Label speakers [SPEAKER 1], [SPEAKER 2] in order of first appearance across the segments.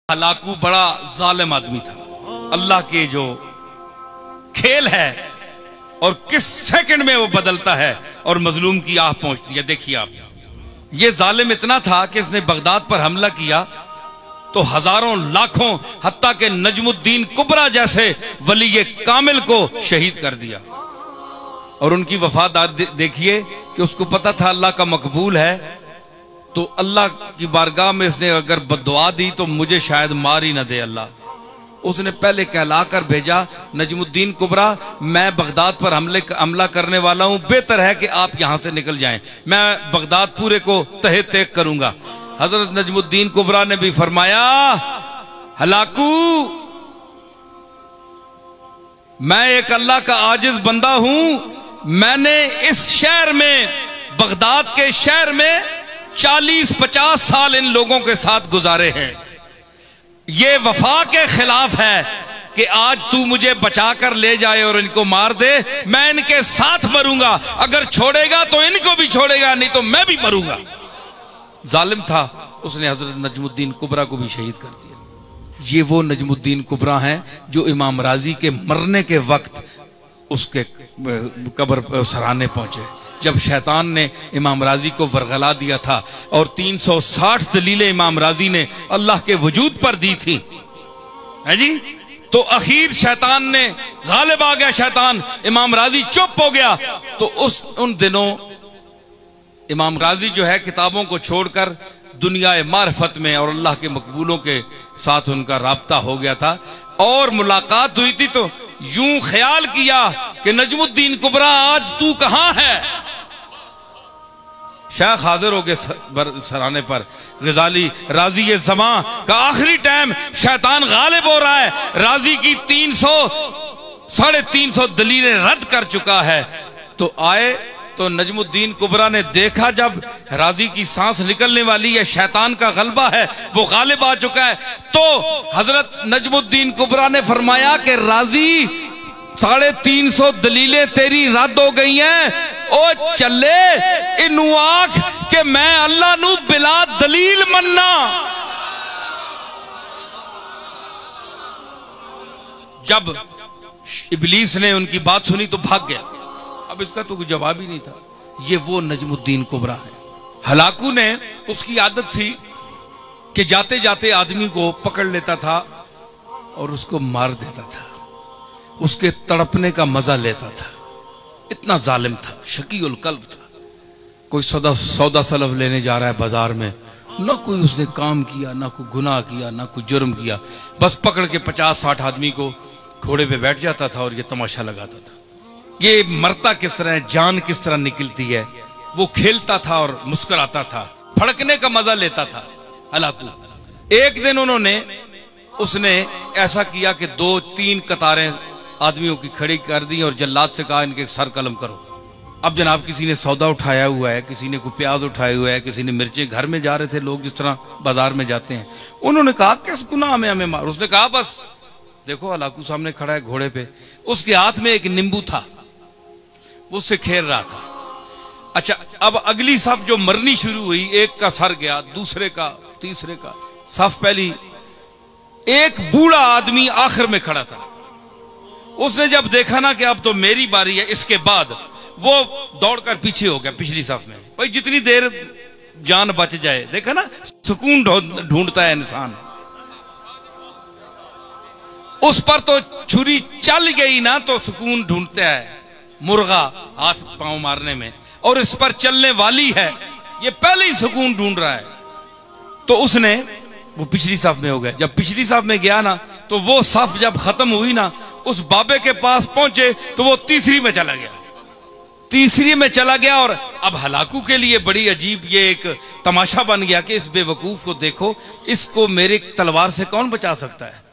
[SPEAKER 1] Hulagu बड़ा जालिम आदमी था। अल्लाह के जो खेल है और किस सेकंड में वो बदलता है और मजलूम की आह पहुंचती है। देखिए आप, ये जालिम इतना था कि इसने बगदाद पर हमला किया तो हजारों लाखों हत्ता के नजमुद्दीन कुबरा जैसे वली कामिल को शहीद कर दिया। और उनकी वफादार देखिए कि उसको पता था अल्लाह का मकबूल है, तो अल्लाह की बारगाह में इसने अगर बद्दुआ दी तो मुझे शायद मार ही ना दे अल्लाह। उसने पहले कहला कर भेजा, नजमुद्दीन कुबरा मैं बगदाद पर हमला करने वाला हूं, बेहतर है कि आप यहां से निकल जाएं, मैं बगदाद पूरे को तहे तेक करूंगा। हजरत नजमुद्दीन कुबरा ने भी फरमाया, हलाकू मैं एक अल्लाह का आजिज बंदा हूं, मैंने इस शहर में, बगदाद के शहर में 40-50 साल इन लोगों के साथ गुजारे हैं। ये वफा के खिलाफ है कि आज तू मुझे बचा कर ले जाए और इनको मार दे, मैं इनके साथ मरूंगा, अगर छोड़ेगा तो इनको भी छोड़ेगा, नहीं तो मैं भी मरूंगा। जालिम था, उसने हजरत नजमुद्दीन कुबरा को भी शहीद कर दिया। ये वो नजमुद्दीन कुबरा हैं जो इमाम राजी के मरने के वक्त उसके कब्र सराहने पहुंचे, जब शैतान ने इमाम राजी को वरगला दिया था और 360 दलीलें इमाम राजी ने अल्लाह के वजूद पर दी थी, है जी। तो आखिर शैतान ने गालिब आ गया, शैतान, इमाम राजी चुप हो गया। तो उन दिनों इमाम राजी जो है किताबों को छोड़कर दुनिया मार्फत में और अल्लाह के मकबूलों के साथ उनका राब्ता हो गया था। और मुलाकात हुई थी तो यूं ख्याल किया कि नजमुद्दीन कुबरा आज तू कहां है। शेख हाजिर हो गए सराने पर, गजाली राजी ये ज़मा का आखिरी टाइम, शैतान गालिब हो रहा है, राजी की 300-350 दलीलें रद्द कर चुका है। तो आए तो नजमुद्दीन कुबरा ने देखा जब राजी की सांस निकलने वाली है, शैतान का गलबा है, वो गालिब आ चुका है। तो हजरत नजमुद्दीन कुबरा ने फरमाया कि राजी 350 दलीलें तेरी रद्द हो गई हैं, ओ चले इनू आख के मैं अल्लाह नू बिला दलील मन्ना। जब इबलीस ने उनकी बात सुनी तो भाग गया, अब इसका तो कोई जवाब ही नहीं था। ये वो नजमुद्दीन कुबरा है। हलाकू ने, उसकी आदत थी कि जाते जाते आदमी को पकड़ लेता था और उसको मार देता था, उसके तड़पने का मजा लेता था। इतना जालिम था, शकीउल कल्ब था। कोई सौदा सलफ लेने जा रहा है बाजार में, ना कोई उसने काम किया, ना कोई गुनाह किया, ना कोई जुर्म किया, बस पकड़ के 50-60 आदमी को घोड़े पे बैठ जाता था और ये तमाशा लगाता था। ये मरता किस तरह है, जान किस तरह निकलती है, वो खेलता था और मुस्कुराता था, फड़कने का मजा लेता था हलाकू। एक दिन उसने ऐसा किया कि 2-3 कतारें आदमियों की खड़ी कर दी और जल्लाद से कहा इनके सर कलम करो। अब जनाब किसी ने सौदा उठाया हुआ है, किसी ने कोई प्याज उठाए हुआ है, किसी ने मिर्चें, घर में जा रहे थे लोग जिस तरह बाजार में जाते हैं। उन्होंने कहा किस गुनाह में हमें मार। उसने कहा बस देखो हलाकू सामने खड़ा है घोड़े पे, उसके हाथ में एक नींबू था, उससे खेल रहा था। अच्छा, अब अगली सफ जो मरनी शुरू हुई, एक का सर गया, दूसरे का, तीसरे का। सफ पहली, एक बूढ़ा आदमी आखिर में खड़ा था। उसने जब देखा ना कि अब तो मेरी बारी है, इसके बाद वो दौड़कर पीछे हो गया पिछली सफ में। भाई जितनी देर जान बच जाए, देखा ना सुकून ढूंढता है इंसान। उस पर तो छुरी चल गई ना तो सुकून ढूंढता है मुर्गा हाथ पांव मारने में, और इस पर चलने वाली है, ये पहले ही सुकून ढूंढ रहा है। तो उसने, वो पिछली सफ में हो गया। जब पिछली सफ में गया ना तो वो सफ जब खत्म हुई ना, उस बाबे के पास पहुंचे तो वो तीसरी में चला गया, तीसरी में चला गया। और अब हलाकू के लिए बड़ी अजीब ये एक तमाशा बन गया कि इस बेवकूफ को देखो, इसको मेरे तलवार से कौन बचा सकता है।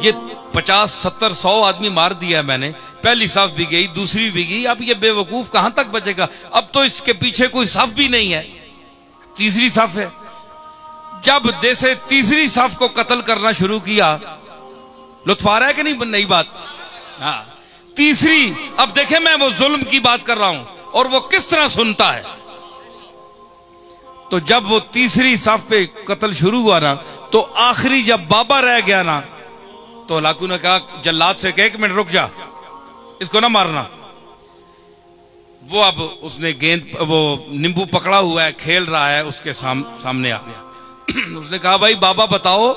[SPEAKER 1] ये 50-70-100 आदमी मार दिया मैंने, पहली सफ भी गई, दूसरी भी गई, अब ये बेवकूफ कहां तक बचेगा। अब तो इसके पीछे कोई सफ भी नहीं है, तीसरी सफ है। जब जैसे तीसरी सफ को कत्ल करना शुरू किया, लुत्फ आ रहा है कि नहीं बात। हाँ, तीसरी, अब देखे मैं वो जुल्म की बात कर रहा हूं और वो किस तरह सुनता है। तो जब वो तीसरी सफ पे कत्ल शुरू हुआ ना, तो आखिरी जब बाबा रह गया ना, तो हलाकू ने कहा जल्लाद से कि 1 मिनट रुक जा, इसको ना मारना। वो अब उसने गेंद, वो नींबू पकड़ा हुआ है, खेल रहा है, उसके सामने आ गया। उसने कहा भाई बाबा बताओ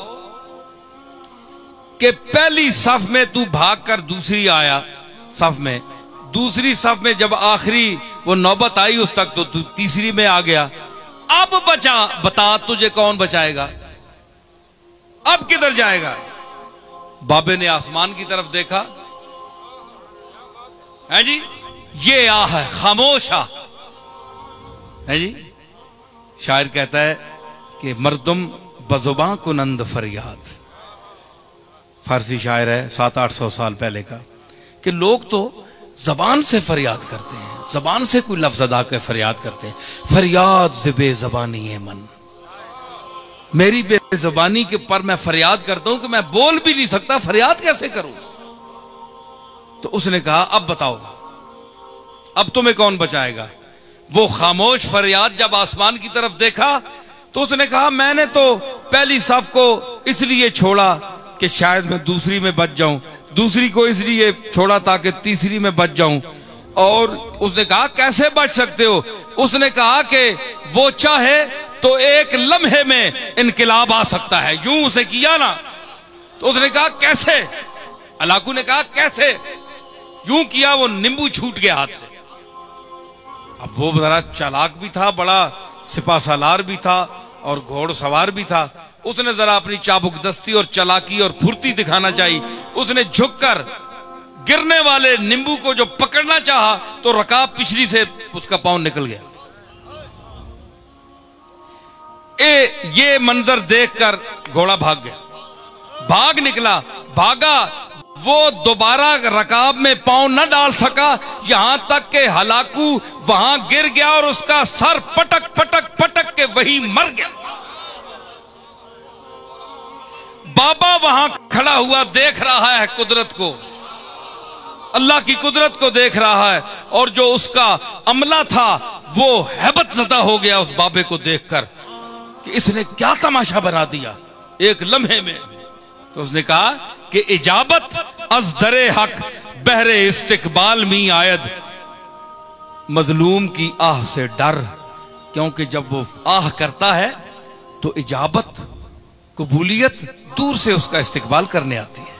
[SPEAKER 1] कि पहली सफ में तू भागकर दूसरी आया सफ में, दूसरी सफ में जब आखिरी वो नौबत आई उस तक तो तू तीसरी में आ गया, अब बता तुझे कौन बचाएगा, अब किधर जाएगा? बाबे ने आसमान की तरफ देखा, है जी, ये आ है खामोश आ, है जी। शायर कहता है कि मर्दुम बजुबां कुनंद फरियाद, फारसी शायर है 700-800 साल पहले का, कि लोग तो जबान से फरियाद करते हैं, जबान से कोई लफ्ज अदा कर फरियाद करते हैं। फरियाद से बेजबानी है मन, मेरी बेजबानी के पर मैं फरियाद करता हूं कि मैं बोल भी नहीं सकता, फरियाद कैसे करूं? तो उसने कहा अब बताओ, अब तुम्हें कौन बचाएगा? वो खामोश फरियाद जब आसमान की तरफ देखा तो उसने कहा मैंने तो पहली सफ को इसलिए छोड़ा कि शायद मैं दूसरी में बच जाऊं, दूसरी को इसलिए छोड़ा ताकि तीसरी में बच जाऊं। और उसने कहा कैसे बच सकते हो? उसने कहा कि वो चाहे तो एक लम्हे में इनकिलाब आ सकता है, यूं उसे किया ना। तो उसने कहा कैसे? हलाकू ने कहा कैसे? यूं किया, वो नींबू छूट गया हाथ से। अब वो बड़ा चालाक भी था, बड़ा सिपा सालार भी था और घोड़सवार भी था। उसने जरा अपनी चाबुकदस्ती और चालाकी और फुर्ती दिखाना चाहिए। उसने झुककर गिरने वाले नींबू को जो पकड़ना चाहा तो रकाब पिछली से उसका पांव निकल गया। ये मंजर देखकर घोड़ा भाग गया, भाग निकला, भागा, वो दोबारा रकाब में पांव न डाल सका, यहां तक के हलाकू वहां गिर गया और उसका सर पटक पटक पटक के वहीं मर गया। बाबा वहां खड़ा हुआ देख रहा है कुदरत को, अल्लाह की कुदरत को देख रहा है, और जो उसका अमला था वो हैबत ज़दा हो गया उस बाबे को देखकर कि इसने क्या तमाशा बना दिया एक लम्हे में। तो उसने कहा कि इजाबत अज दरे हक बहरे इस्तिकबाल मी आयद, मजलूम की आह से डर, क्योंकि जब वो आह करता है तो इजाबत, कबूलियत दूर से उसका इस्तिकबाल करने आती है।